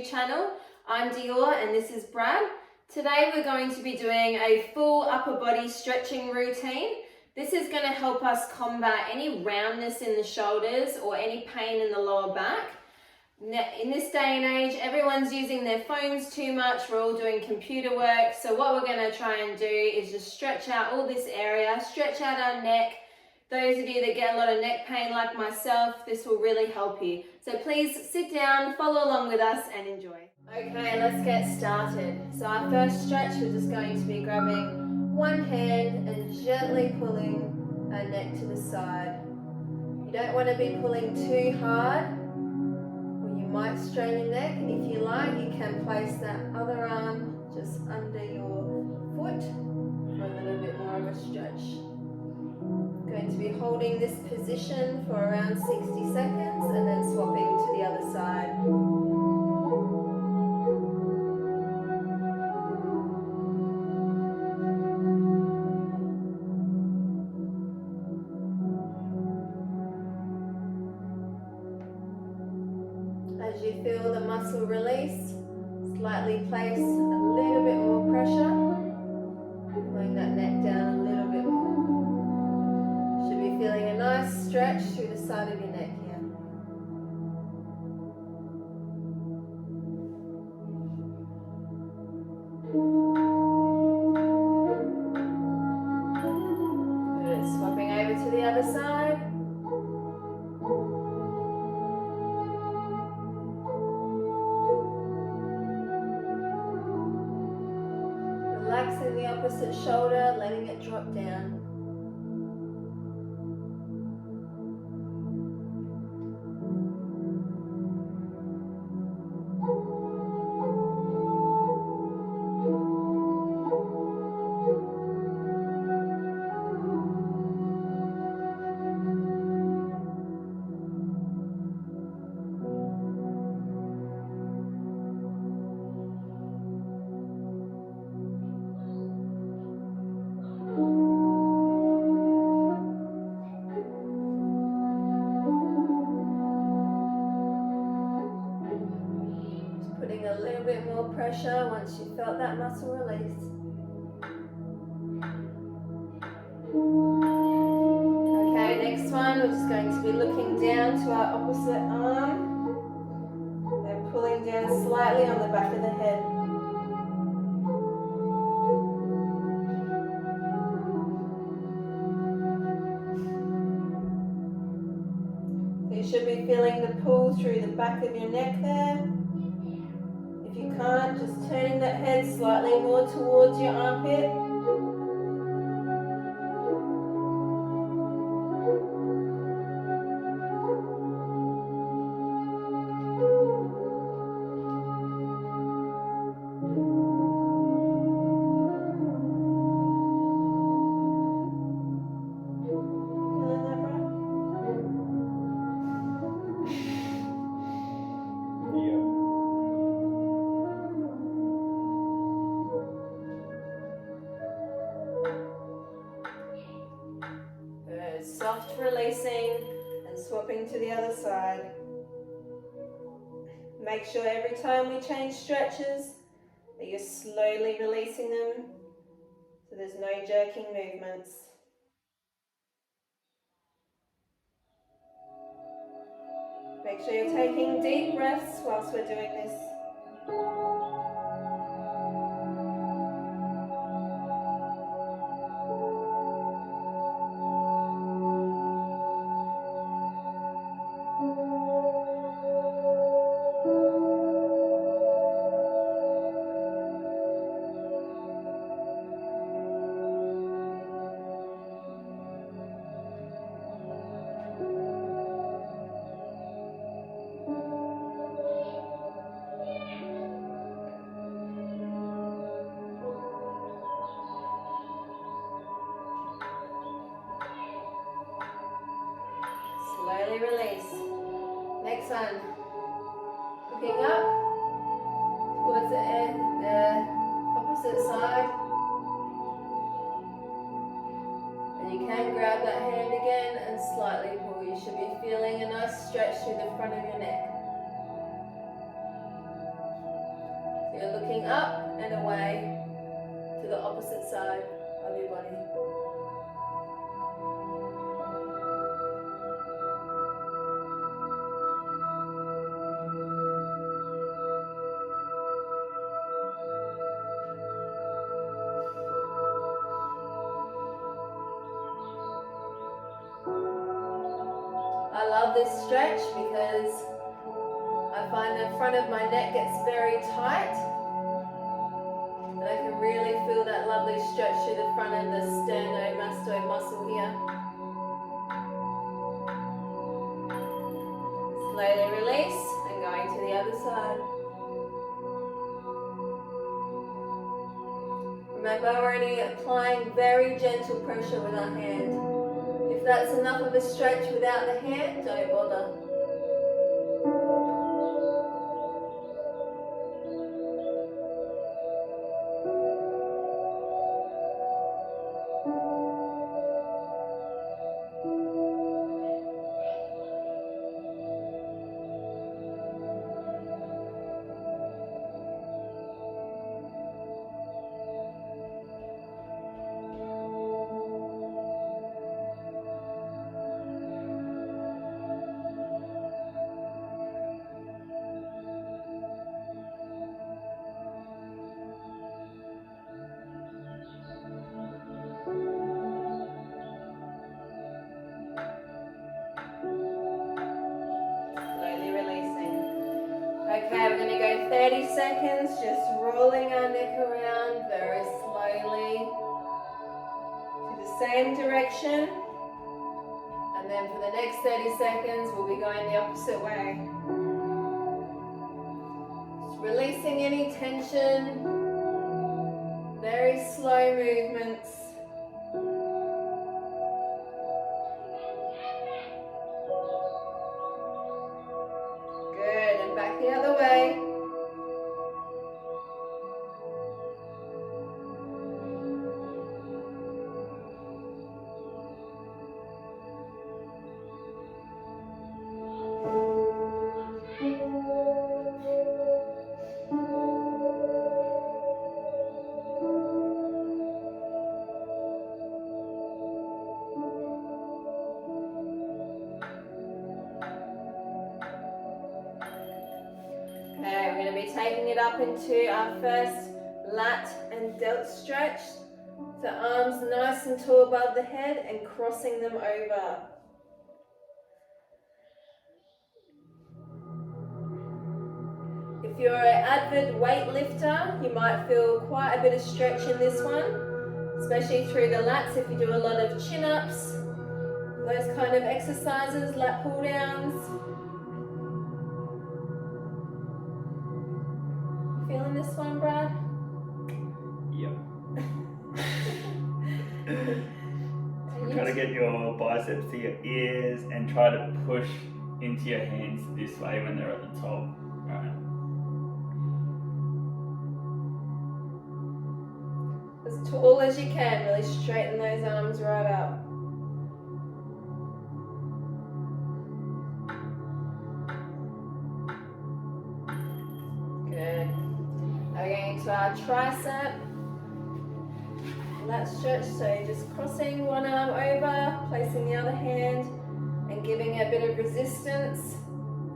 channel. I'm Dior and this is Brad. Today we're going to be doing a full upper body stretching routine. This is going to help us combat any roundness in the shoulders or any pain in the lower back. In this day and age, everyone's using their phones too much. We're all doing computer work. So what we're going to try and do is just stretch out all this area, stretch out our neck. Those of you that get a lot of neck pain like myself, this will really help you. So please sit down, follow along with us and enjoy. Okay, let's get started. So our first stretch, we're just going to be grabbing one hand and gently pulling our neck to the side. You don't want to be pulling too hard or you might strain your neck. If you like, you can place that other arm just under your foot for a little bit more of a stretch. Going to be holding this position for around 60 seconds and then swapping to the other side. As you feel the muscle release, slightly place a little bit more pressure, pulling that neck down a little bit more. Should be feeling a nice stretch through the side of your neck here. Good. Swapping over to the other side. Relaxing the opposite shoulder, letting it drop down. Putting a little bit more pressure once you felt that muscle release. Okay, next one, we're just going to be looking down to our opposite arm and pulling down slightly on the back of the head. So you should be feeling the pull through the back of your neck there. If you can't, just turning that head slightly more towards your armpit. Soft releasing and swapping to the other side. Make sure every time we change stretches that you're slowly releasing them so there's no jerking movements. Make sure you're taking deep breaths whilst we're doing this. Slowly release. Next one. Looking up towards the opposite side. And you can grab that hand again and slightly pull. You should be feeling a nice stretch through the front of your neck. You're looking up and away to the opposite side of your body. I love this stretch because I find the front of my neck gets very tight, and I can really feel that lovely stretch through the front of the sternomastoid muscle here. Slowly release and going to the other side. Remember, we're only applying very gentle pressure with our hand. If that's enough of a stretch without the hand, don't bother. Okay, we're going to go 30 seconds, just rolling our neck around very slowly to the same direction. And then for the next 30 seconds, we'll be going the opposite way. Just releasing any tension, very slow movements. Good, and back the other way. Okay, we're going to be taking it up into our first lat and delt stretch. So arms nice and tall above the head and crossing them over. If you're an avid weightlifter, you might feel quite a bit of stretch in this one, especially through the lats if you do a lot of chin-ups, those kind of exercises, lat pull-downs. Feeling this one, Brad? Yep. Try to get your biceps to your ears and try to push into your hands this way when they're at the top. Right. As tall as you can, really straighten those arms right up. Good. Now we're going into our tricep. Lat stretch, so just crossing one arm over, placing the other hand and giving a bit of resistance,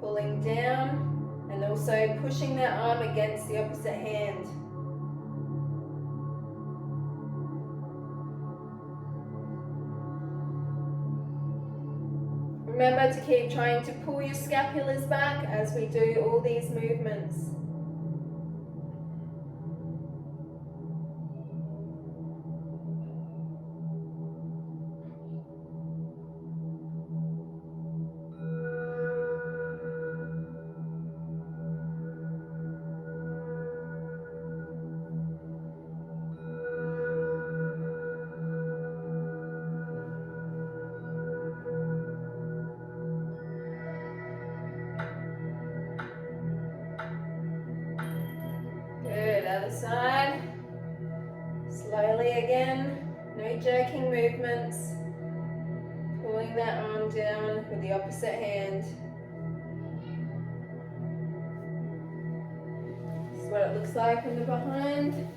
pulling down and also pushing that arm against the opposite hand. Remember to keep trying to pull your scapulars back as we do all these movements. Other side. Slowly again, no jerking movements. Pulling that arm down with the opposite hand. what it looks like in the behind.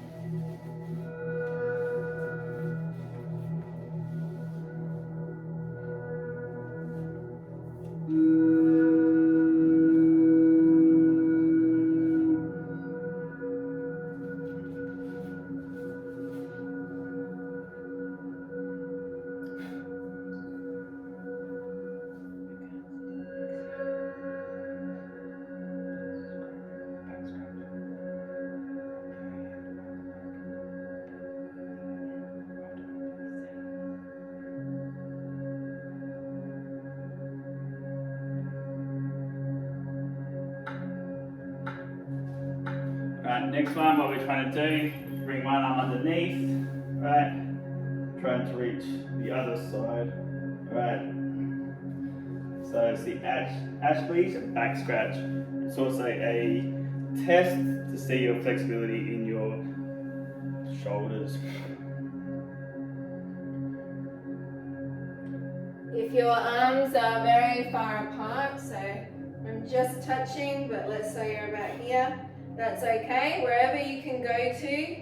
Right, next one, what we're trying to do, bring one arm underneath, right, trying to reach the other side, right. So it's the Ashley's back scratch. It's also a test to see your flexibility in your shoulders. If your arms are very far apart, so I'm just touching, but let's say you're about here, that's okay. Wherever you can go to,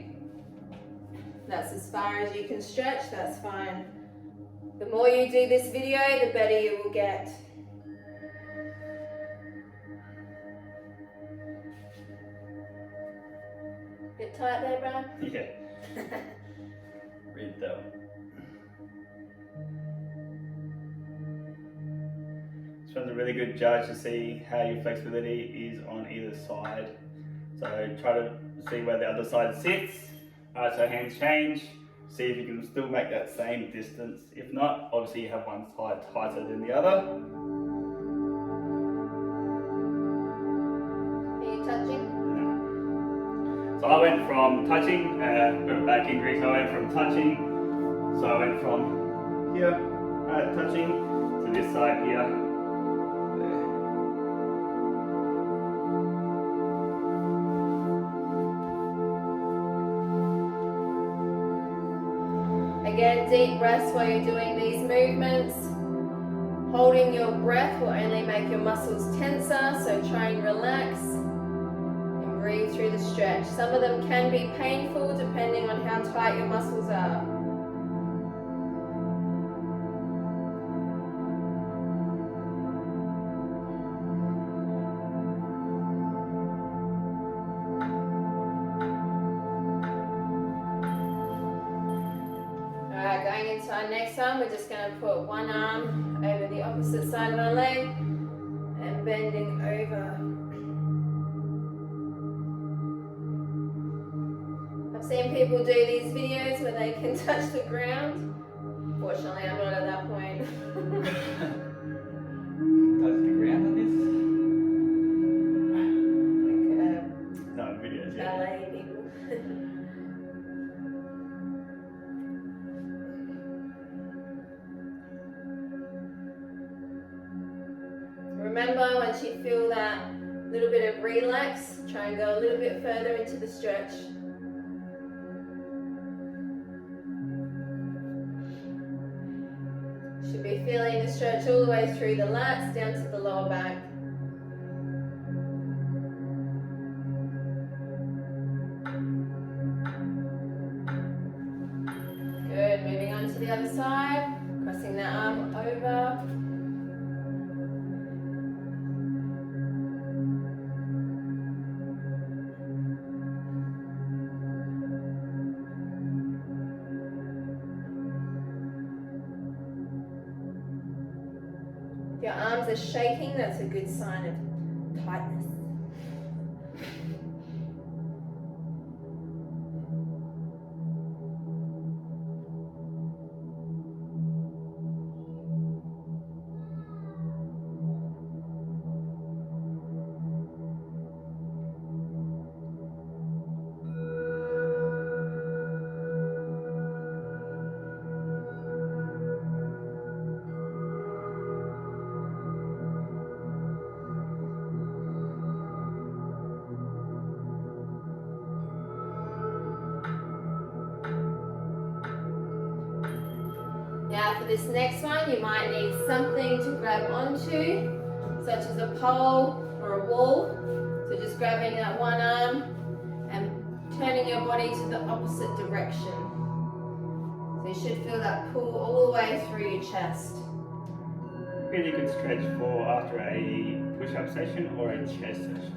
that's as far as you can stretch, that's fine. The more you do this video, the better you will get. Bit tight there, Brad? Yeah. Read that one. This one's a really good judge to see how your flexibility is on either side. So try to see where the other side sits. So hands change. See if you can still make that same distance. If not, obviously you have one side tighter than the other. Are you touching? No. So I went from touching, got a back injury, so I went from touching. So I went from here, touching, to this side here. Again, deep breaths while you're doing these movements. Holding your breath will only make your muscles tenser, so try and relax and breathe through the stretch. Some of them can be painful depending on how tight your muscles are. Going into our next one, we're just going to put one arm over the opposite side of our leg and bending over. I've seen people do these videos where they can touch the ground. Fortunately, I'm not at that point. Touch the ground on this? Like No videos yet. ballet people. Remember, once you feel that little bit of relax, try and go a little bit further into the stretch. Should be feeling the stretch all the way through the lats down to the lower back. Good, moving on to the other side, crossing that arm over. If your arms are shaking, that's a good sign of tightness. Now for this next one, you might need something to grab onto, such as a pole or a wall. So just grabbing that one arm Turning your body to the opposite direction. So you should feel that pull all the way through your chest. Really good stretch for after a push-up session or a chest session.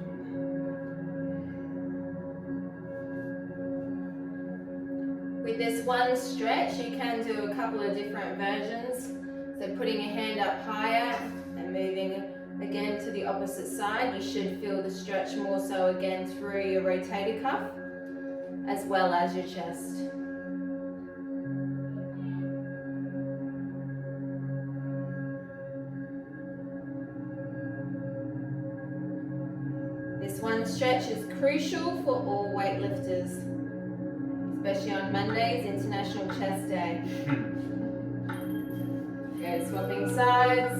With this one stretch, you can do a couple of different versions. So putting your hand up higher and moving again to the opposite side. You should feel the stretch more so again through your rotator cuff as well as your chest. This one stretch is crucial for all weightlifters, especially on Mondays, International Chest Day. Okay, swapping sides.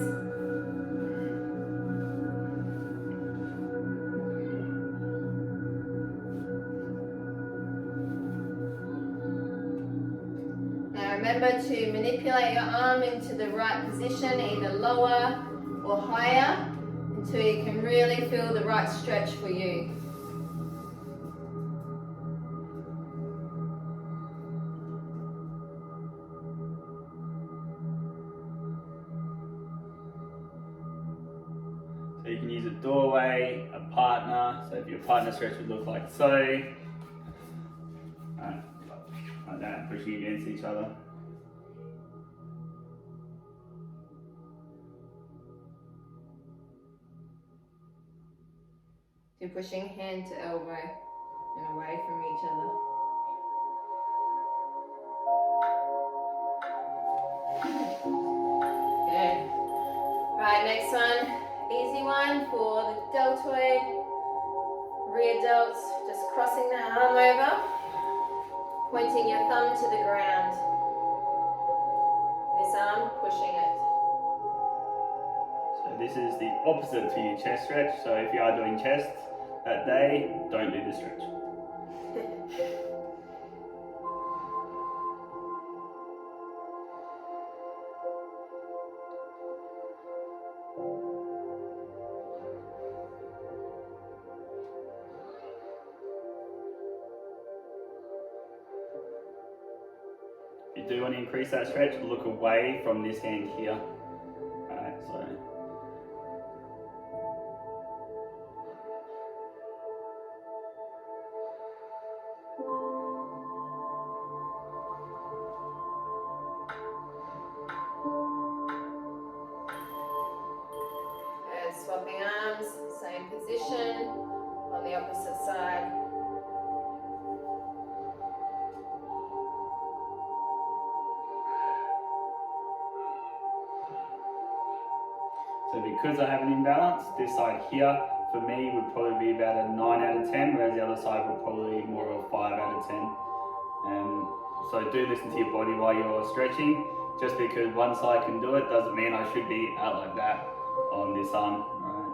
Now remember to manipulate your arm into the right position, either lower or higher, until you can really feel the right stretch for you. So you can use a doorway, a partner. So if your partner stretch would look like so. Like that, pushing against each other. You're pushing hand to elbow and away from each other. Good. Right, next one, easy one for the deltoid, rear delts, just crossing the arm over, pointing your thumb to the ground. This arm pushing it. So this is the opposite to your chest stretch. So if you are doing chest that day, don't do the stretch. If you do want to increase that stretch, look away from this hand here. Alright, so. And swapping arms, same position on the opposite side. So because I have an imbalance, this side here for me would probably be about a 9 out of 10, whereas the other side would probably be more of a 5 out of 10. So do listen to your body while you're stretching. Just because one side can do it doesn't mean I should be out like that on this arm. Right.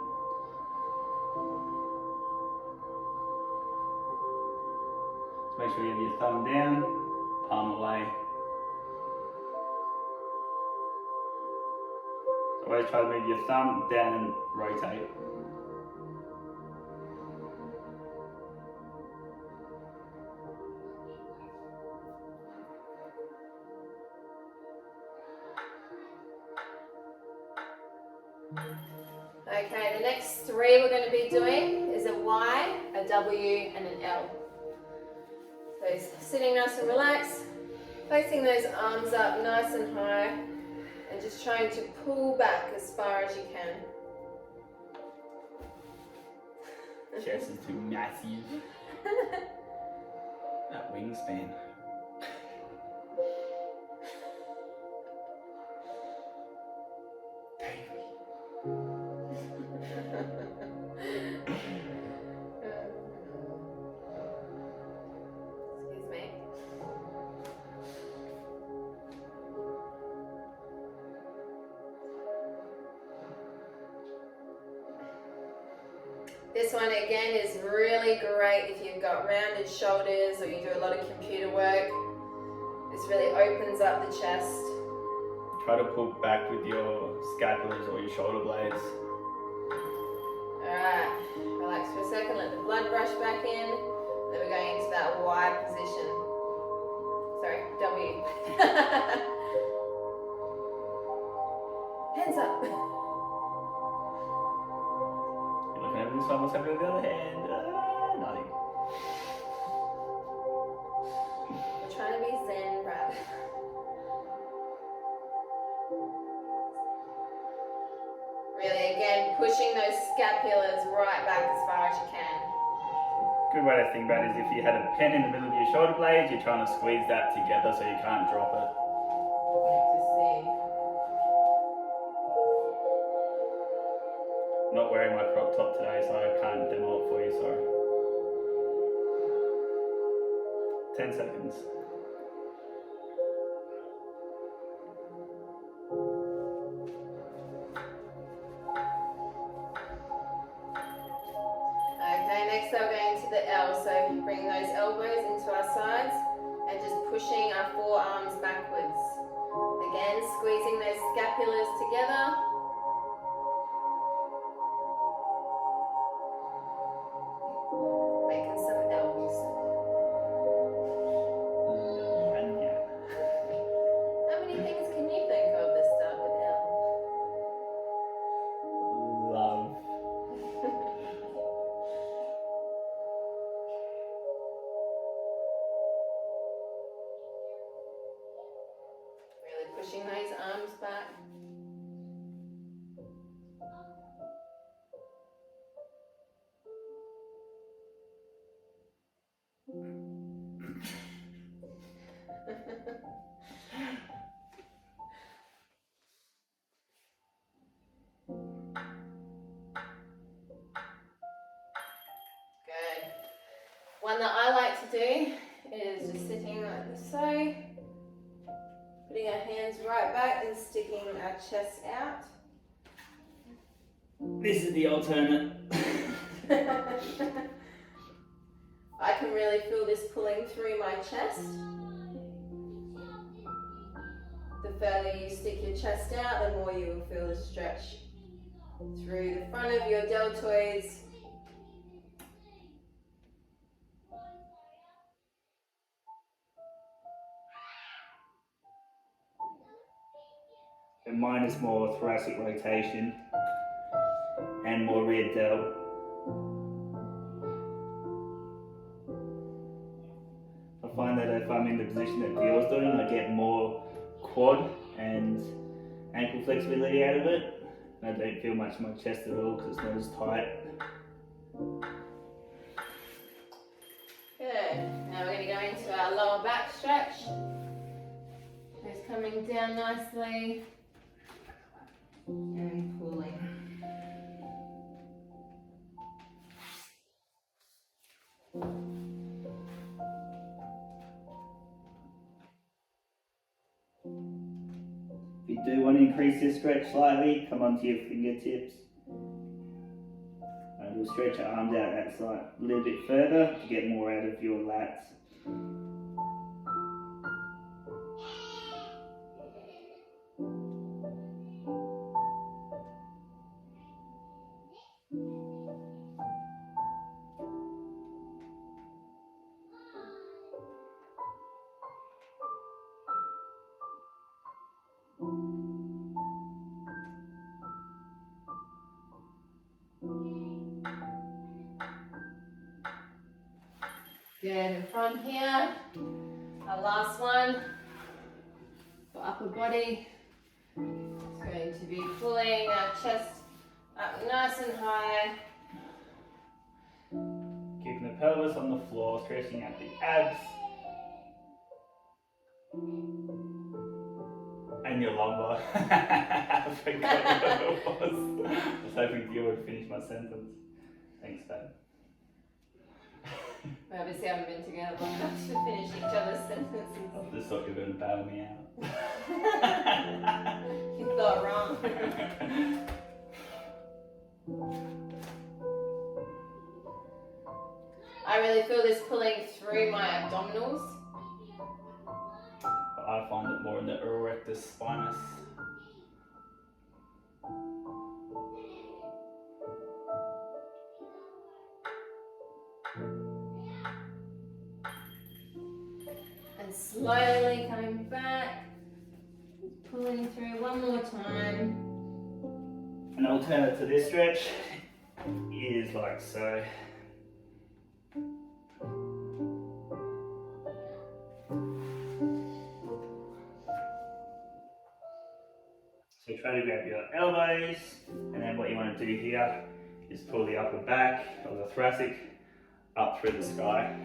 So make sure you have your thumb down, palm away. Always try to move your thumb down and rotate. Okay, the next three we're going to be doing is a Y, a W, and an L. So sitting nice and relaxed, placing those arms up nice and high, and just trying to pull back as far as you can. Chest is too massive. That wingspan. Excuse me. This one again is really great if you've got rounded shoulders or you do a lot of computer work. This really opens up the chest. Try to pull back with your scapulars or your shoulder blades. Alright, relax for a second, let the blood rush back in. Then we're going going into that Y position. Sorry, W. Hands up. You're looking over this one, what's happening with the other hand? Nothing. We're trying to be zen, Brad. Really, again, pushing those scapulas right back as far as you can. Good way to think about it is if you had a pen in the middle of your shoulder blades, you're trying to squeeze that together so you can't drop it. To see. I'm not wearing my crop top today, so I can't demo it for you, sorry. 10 seconds. Okay, next we're going to the L. So bring those elbows into our sides and just pushing our forearms backwards. Again, squeezing those scapulas together. Making some L's. How many things can you think of that start with L? Love. Really pushing those arms back. Good. One that I like to do is just sitting like so, putting our hands right back and sticking our chest out. This is the alternate. I can really feel this pulling through my chest. The further you stick your chest out, the more you will feel the stretch through the front of your deltoids. And mine is more thoracic rotation and more rear delt. I find that if I'm in the position that Dior's doing, I get more quad and ankle flexibility out of it. I don't feel much in my chest at all because it's not as tight. Good. Now we're going to go into our lower back stretch. It's coming down nicely and pulling. If you do want to increase this stretch slightly, come onto your fingertips. And you'll stretch your arms out that side a little bit further to get more out of your lats. Good, and from here, our last one for upper body. It's going to be pulling our chest up nice and high. Keeping the pelvis on the floor, stretching out the abs. And your lumbar. I forgot what it was. I was hoping you would finish my sentence. Thanks, Dad. We obviously haven't been together long enough to finish each other's sentences. I just thought you were going to bail me out. You thought wrong. I really feel this pulling through my abdominals. But I find it more in the erectus spinus. And slowly coming back, pulling through one more time. An alternative to this stretch is like so. So try to grab your elbows, and then what you want to do here is pull the upper back of the thoracic up through the sky.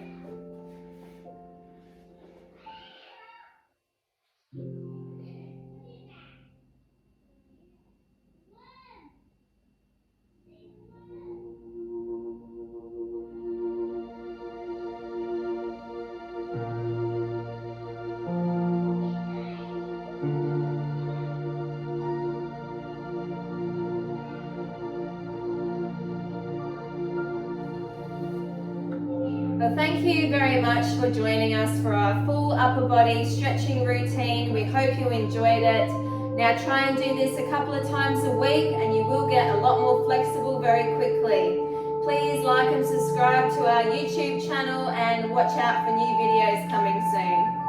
Well, thank you very much for joining us for our full upper body stretching routine. We hope you enjoyed it. Now try and do this a couple of times a week and you will get a lot more flexible very quickly. Please like and subscribe to our YouTube channel and watch out for new videos coming soon.